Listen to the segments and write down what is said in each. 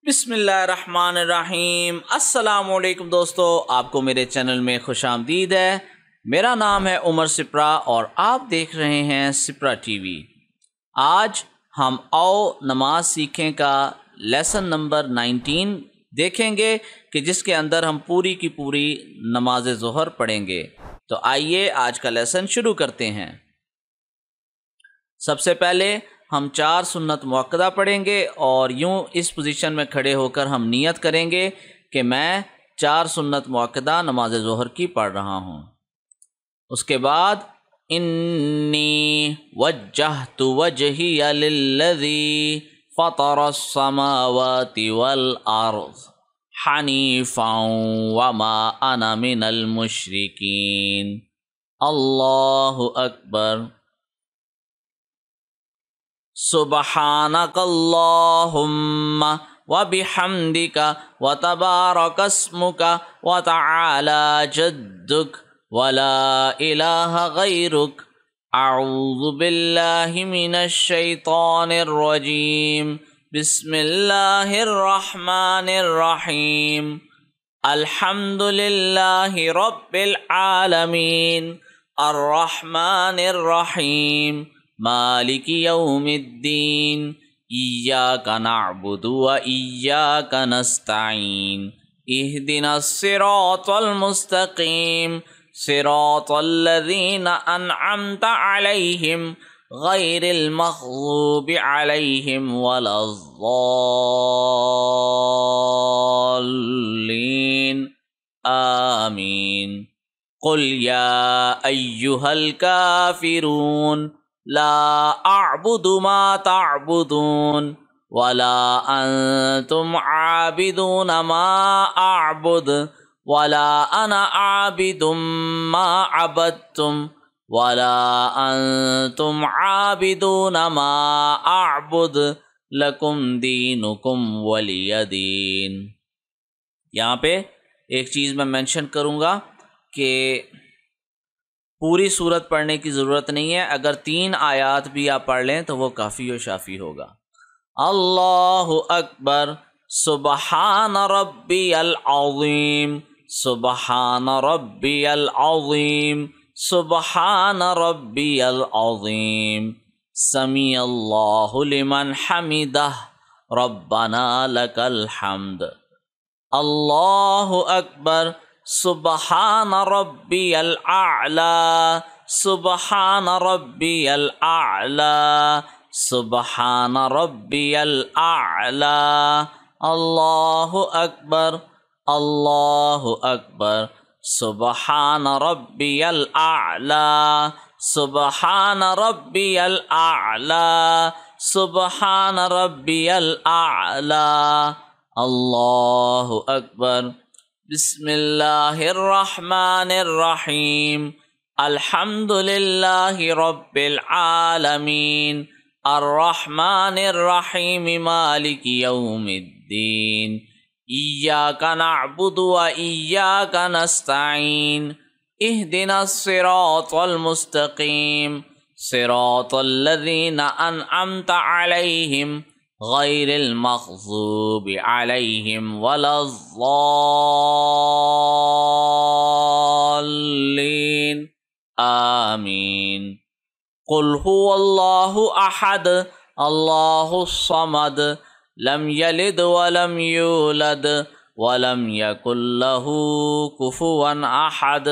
बिस्मिल्लाहिर्रहमानिर्रहीम। अस्सलामुअलैकुम दोस्तों, आपको मेरे चैनल में खुशामदीद है। मेरा नाम है उमर सिप्रा और आप देख रहे हैं सिप्रा टीवी। आज हम आओ नमाज सीखें का लेसन नंबर 19 देखेंगे कि जिसके अंदर हम पूरी की पूरी नमाज ज़ोहर पढ़ेंगे। तो आइए आज का लेसन शुरू करते हैं। सबसे पहले हम 4 सुन्नत मुअक्कदा पढ़ेंगे और यूं इस पोजीशन में खड़े होकर हम नियत करेंगे कि मैं 4 सुन्नत मुअक्कदा नमाज ज़ोहर की पढ़ रहा हूं। उसके बाद इन्नी वज्जहतु वजहिया लिल्लज़ी फ़तरस समावाति वल अर्ज़ हनीफ़न वमा अना मिनल मुशरिकीन। अल्लाहु अकबर। सुब्हानकल्लाहुम्मा व बिहम्दिका व तबारकस्मुका व तआला जद्दुक व ला इलाहा गैरुक। अऊज़ु बिल्लाहि मिनश शैतानिर रजीम। बिस्मिल्लाहिर रहमानिर रहीम। अल्हम्दुलिल्लाहि रब्बिल आलमीन अर्रहमानिर रहीम मालिकि यौमिद्दीन। इय्याका नअबुदु व इय्याका नस्तईन। इहदिनस सिरातल मुस्तकीम सिरातल लज़ीना अनअमता अलैहिम गैरिल मग़ज़ूबि अलैहिम वलज़्ज़ाल्लीन। आमीन। क़ुल या अय्युहल काफ़िरून ला अअबुदु मा तअबुदून वला अंतुम आबिदून मा अअबुद वला अना आबिदुम मा अबदतुम वला अंतुम आबिदून मा अअबुद लकुम दीनुकुम वलिय दीन। यहाँ पे एक चीज़ मैं मेंशन करूँगा कि पूरी सूरत पढ़ने की ज़रूरत नहीं है। अगर 3 आयात भी आप पढ़ लें तो वो काफ़ी व शाफ़ी होगा। अल्लाहु अकबर। सुबहान रब्बियल अज़ीम सुबहान रब्बियल अज़ीम सुबहान रब्बियल अज़ीम। समी अल्लाहु लिमन हमिदह रब्बना लकल हम्द। अल्लाहु अकबर। सुबहान रब्बियल आला सुबहान रब्बियल आला सुबहान रब्बियल आला। अल्लाहु अकबर अल्लाहु अकबर। सुबहान रब्बियल आला सुबहान रब्बियल आला सुबहान रब्बियल आला। अल्लाहु अकबर। बिस्मिल्लाहिर्रहमानिर्रहीम। अल्हम्दुलिल्लाहि रब्बिल आलमीन अर्रहमानिर्रहीम मालिकि यौमिद्दीन। इय्याका नअबुदु व इय्याका नस्तईन। इहदिनस सिरातल मुस्तकीम सिरातल लज़ीना अनअमता अलैहिम गैरिल मग़ज़ूबि अलैहिम वलज़्ज़ाल्लीन। आमीन। क़ुल हुवल्लाहु अहद अल्लाहुस समद लम यलिद वलम यूलद वलम यकुल लहू कुफुवन अहद।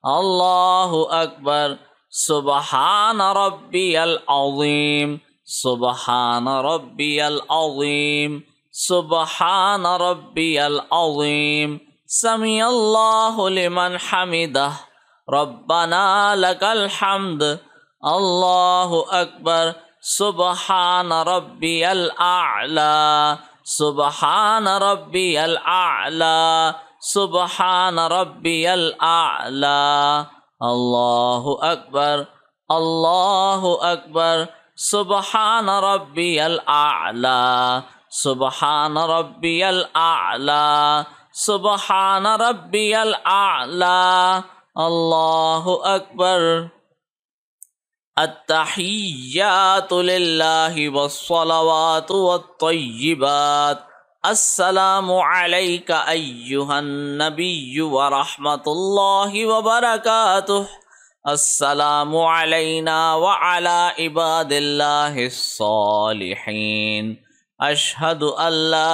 अल्लाहु अकबर। सुबहान रब्बियल अज़ीम सुबहान रब्बियल अज़ीम सुबहान रब्बियल अज़ीम। समी अल्लाहु लिमन हमिदह रब्बना लकल हम्द। अल्लाहु अकबर। सुबहान रब्बियल आला सुबहान रब्बियल आला सुबहान रब्बियल आला। अल्लाहु अकबर अल्लाहु अकबर। सुबहान रब्बियल आला सुबहान रब्बियल आला सुबहान रब्बियल आला। अल्लाहु अकबर। अत्तहिय्यातु लिल्लाहि वस्सलवातु वत्तय्यिबात अस्सलामु अलैका अय्युहन नबिय्यु व रहमतुल्लाहि व बरकातुह। अस्सलामु अलैना व अला इबादिल्लाहिस सालिहीन। अशहदु अल्ला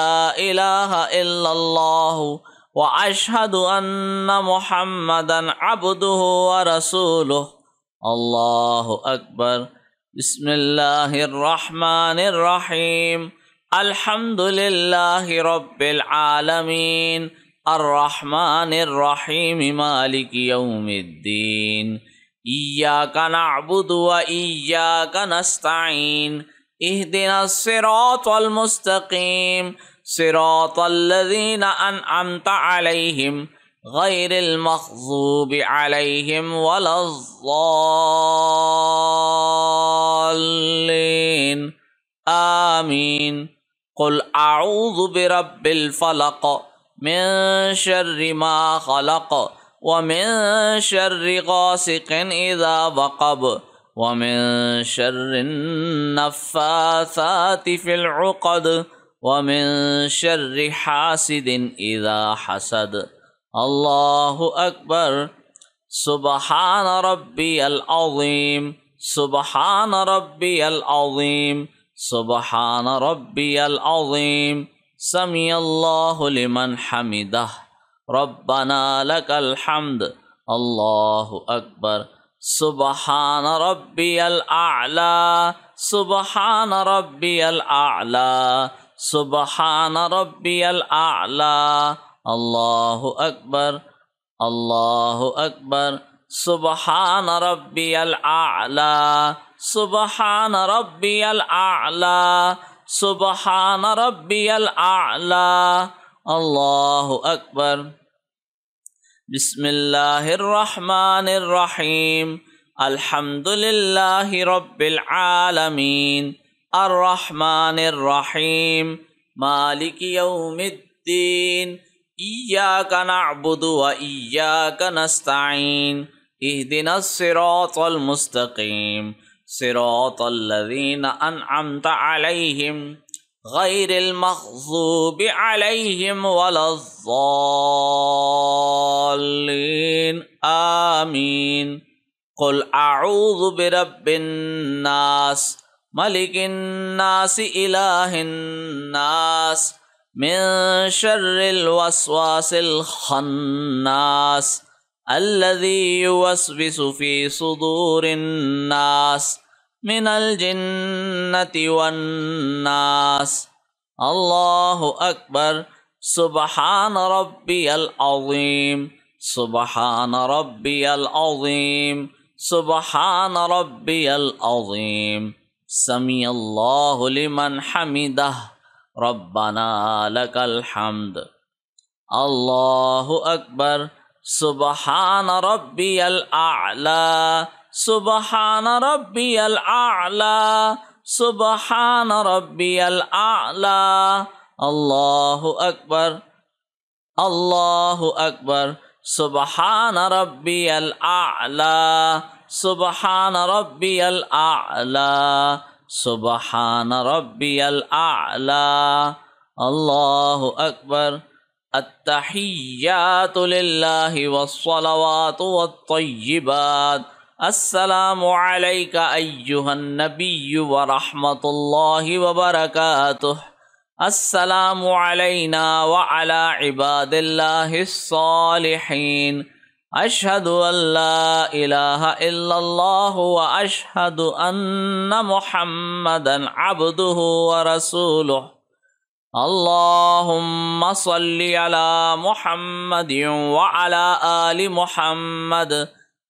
इलाहा इल्लल्लाह व अशहदु अन्ना मुहम्मदन अब्दुहु व रसूलुह। अल्लाहु अकबर। बिस्मिल्लाहिर्रहमानिर्रहीम। अल्हम्दुलिल्लाहि रब्बिल आलमीन अर्रहमानिर्रहीम मालिकि यौमिद्दीन। इय्याका नअबुदु व इय्याका नस्तईन। इहदिनस सिरातल मुस्तकीम सिरातल लज़ीना अनअमता अलैहिम गैरिल मग़ज़ूबि अलैहिम वलज़्ज़ाल्लीन। आमीन। कुल अऊज़ु बिरब्बिल फ़लक़ मिन शर्रि मा ख़लक़ व मिन शर्रि गासिक़िन इज़ा वक़ब व मिन शर्रिन नफ़्फ़ासाति फ़िल उक़द व मिन शर्रि हासिदिन इज़ा हसद। अल्लाहु अकबर। सुब्हान रब्बियल अज़ीम। सुब्हान रब्बियल अज़ीम। सुब्हान रब्बियल अज़ीम। समिअल्लाहु लिमन हमिदह। रब्बना लकल हम्द। अल्लाहु अकबर। सुब्हान रब्बियल आला। सुब्हान रब्बियल आला। सुब्हान रब्बियल आला। अल्लाहु अकबर। अल्लाहु अकबर। सुब्हान रब्बियल आला। सुब्हान रब्बियल आला। सुब्हान रब्बियल आला। अल्लाहु अकबर। बिस्मिल्लाहिर्रहमानिर्रहीम। अल्हम्दुलिल्लाहि रब्बिल आलमीन अर्रहमानिर्रहीम मालिकि यौमिद्दीन। इय्याका नअबुदु व इय्याका नस्तईन। इहदिनस सिरातल मुस्तकीम सिरातल लज़ीना अनअमता अलैहिम गैरिल मग़ज़ूबि अलैहिम वलज़्ज़ाल्लीन। आमीन। कुल अऊज़ु बिरब्बिन नास मलिकिन नास इलाहिन नास मिन शर्रिल वस्वासिल खन्नास अल्लज़ी युवस्विसु फ़ी सुदूरिन नास मिनल जिन्नति वन्नास। अल्लाहु अकबर। सुब्हान रब्बियल अज़ीम। सुब्हान रब्बियल अज़ीम। सुब्हान रब्बियल अज़ीम। समिअल्लाहु लिमन हमिदह। रब्बना लकल हम्द। अल्लाहु अकबर। सुब्हान रब्बियल आला। सुब्हान रब्बियल आला। सुब्हान रब्बियल आला। अल्लाहु अकबर। अल्लाहु अकबर। सुब्हान रब्बियल आला। सुब्हान रब्बियल आला। सुब्हान रब्बियल आला। अल्लाहु अकबर। अत्तहिय्यातु लिल्लाहि वस्सलवातु वत्तय्यिबात। अस्सलामु अलैका अय्युहन नबिय्यु व रहमतुल्लाहि व बरकातुह। अस्सलामु अलैना व अला इबादिल्लाहिस सालिहीन। अशहदु अल्ला इलाहा इल्लल्लाह व अशहदु अन्ना मुहम्मदन अब्दुहु व रसूलुह। अल्लाहुम्मा सल्लि अला मुहम्मदिन व अला आलि मुहम्मद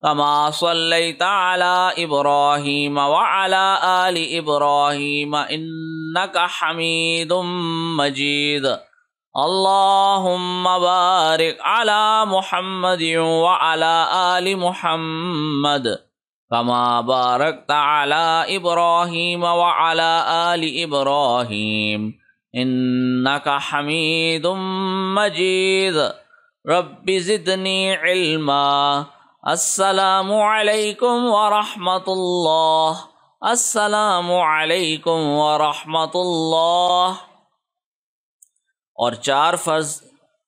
कमा सल्लैता अला इब्राहीम व अला आलि इब्राहीम इन्नका हमीदुम मजीद। अल्लाहुम्मा बारिक अला मुहम्मदिन व अला आलि मुहम्मद कमा बारकता अला इब्राहीम व अला आलि इब्राहीम इन्नका हमीदुम मजीद। रब्बि ज़िदनी इल्मा। अस्सलामु अलैकुम व रहमतुल्लाह। अस्सलामु अलैकुम व रहमतुल्लाह। और 4 फ़र्ज़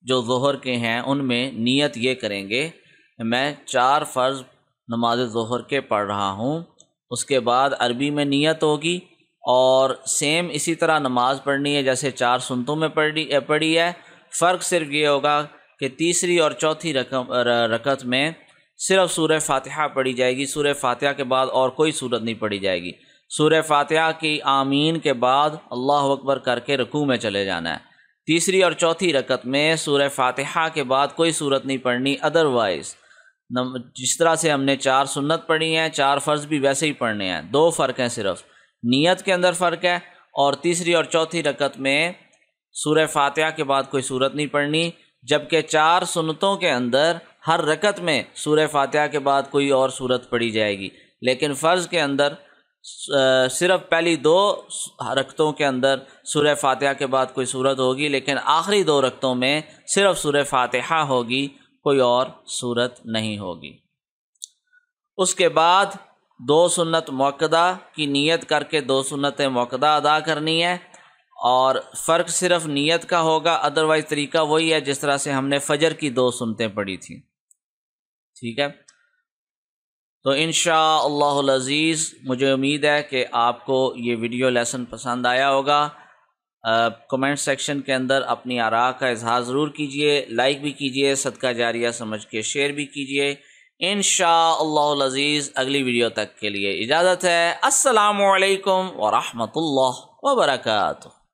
जो ज़ोहर के हैं उनमें नियत ये करेंगे मैं 4 फ़र्ज़ नमाज ज़ोहर के पढ़ रहा हूँ। उसके बाद अरबी में नियत होगी और सेम इसी तरह नमाज पढ़नी है जैसे 4 सुन्नतों में पढ़ी है। फ़र्क सिर्फ ये होगा कि तीसरी और चौथी रकत में सिर्फ सूरह फ़ातिहा पढ़ी जाएगी। सूरह फ़ातिहा के बाद और कोई सूरत नहीं पढ़ी जाएगी। सूरह फ़ातिहा की आमीन के बाद अल्लाह अकबर करके रुकू में चले जाना है। तीसरी और चौथी रकत में सूरह फ़ातिहा के बाद कोई सूरत नहीं पढ़नी। अदरवाइज़ जिस तरह से हमने 4 सुन्नत पढ़ी हैं 4 फ़र्ज़ भी वैसे ही पढ़ने हैं। 2 फ़र्क हैं, सिर्फ नियत के अंदर फ़र्क है और तीसरी और चौथी रकत में सूरह फ़ातिहा के बाद कोई सूरत नहीं पढ़नी, जबकि 4 सुन्नतों के अंदर हर रकत में सूरह फ़ातिहा के बाद कोई और सूरत पढ़ी जाएगी। लेकिन फ़र्ज़ के अंदर सिर्फ पहली 2 रकतों के अंदर सूरह फ़ातिहा के बाद कोई सूरत होगी, लेकिन आखिरी 2 रकतों में सिर्फ सूरह फ़ातिहा होगी, कोई और सूरत नहीं होगी। उसके बाद 2 सुन्नत मुअक्कदा की नियत करके 2 सुन्नतें मुअक्कदा अदा करनी है और फ़र्क सिर्फ नियत का होगा। अदरवाइज़ तरीका वही है जिस तरह से हमने फ़जर की 2 सुन्नतें पढ़ी थी। ठीक है, तो इंशाअल्लाहुल अज़ीज़ मुझे उम्मीद है कि आपको ये वीडियो लेसन पसंद आया होगा। कमेंट सेक्शन के अंदर अपनी आरा का इज़हार ज़रूर कीजिए, लाइक भी कीजिए, सदका जारिया समझ के शेयर भी कीजिए। इंशाअल्लाहुल अज़ीज़ अगली वीडियो तक के लिए इजाज़त है। अस्सलामु अलैकुम व रहमतुल्लाह व बरकातुहू।